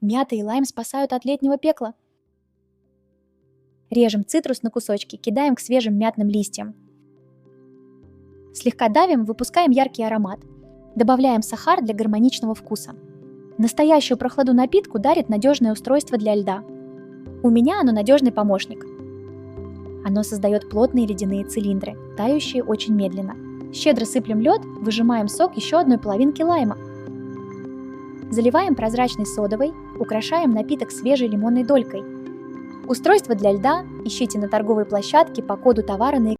Мята и лайм спасают от летнего пекла. Режем цитрус на кусочки, кидаем к свежим мятным листьям. Слегка давим, выпускаем яркий аромат. Добавляем сахар для гармоничного вкуса. Настоящую прохладу напитку дарит надежное устройство для льда. У меня оно надежный помощник. Оно создает плотные ледяные цилиндры, тающие очень медленно. Щедро сыплем лед, выжимаем сок еще одной половинки лайма. Заливаем прозрачной содовой, украшаем напиток свежей лимонной долькой. Устройство для льда ищите на торговой площадке по коду товара на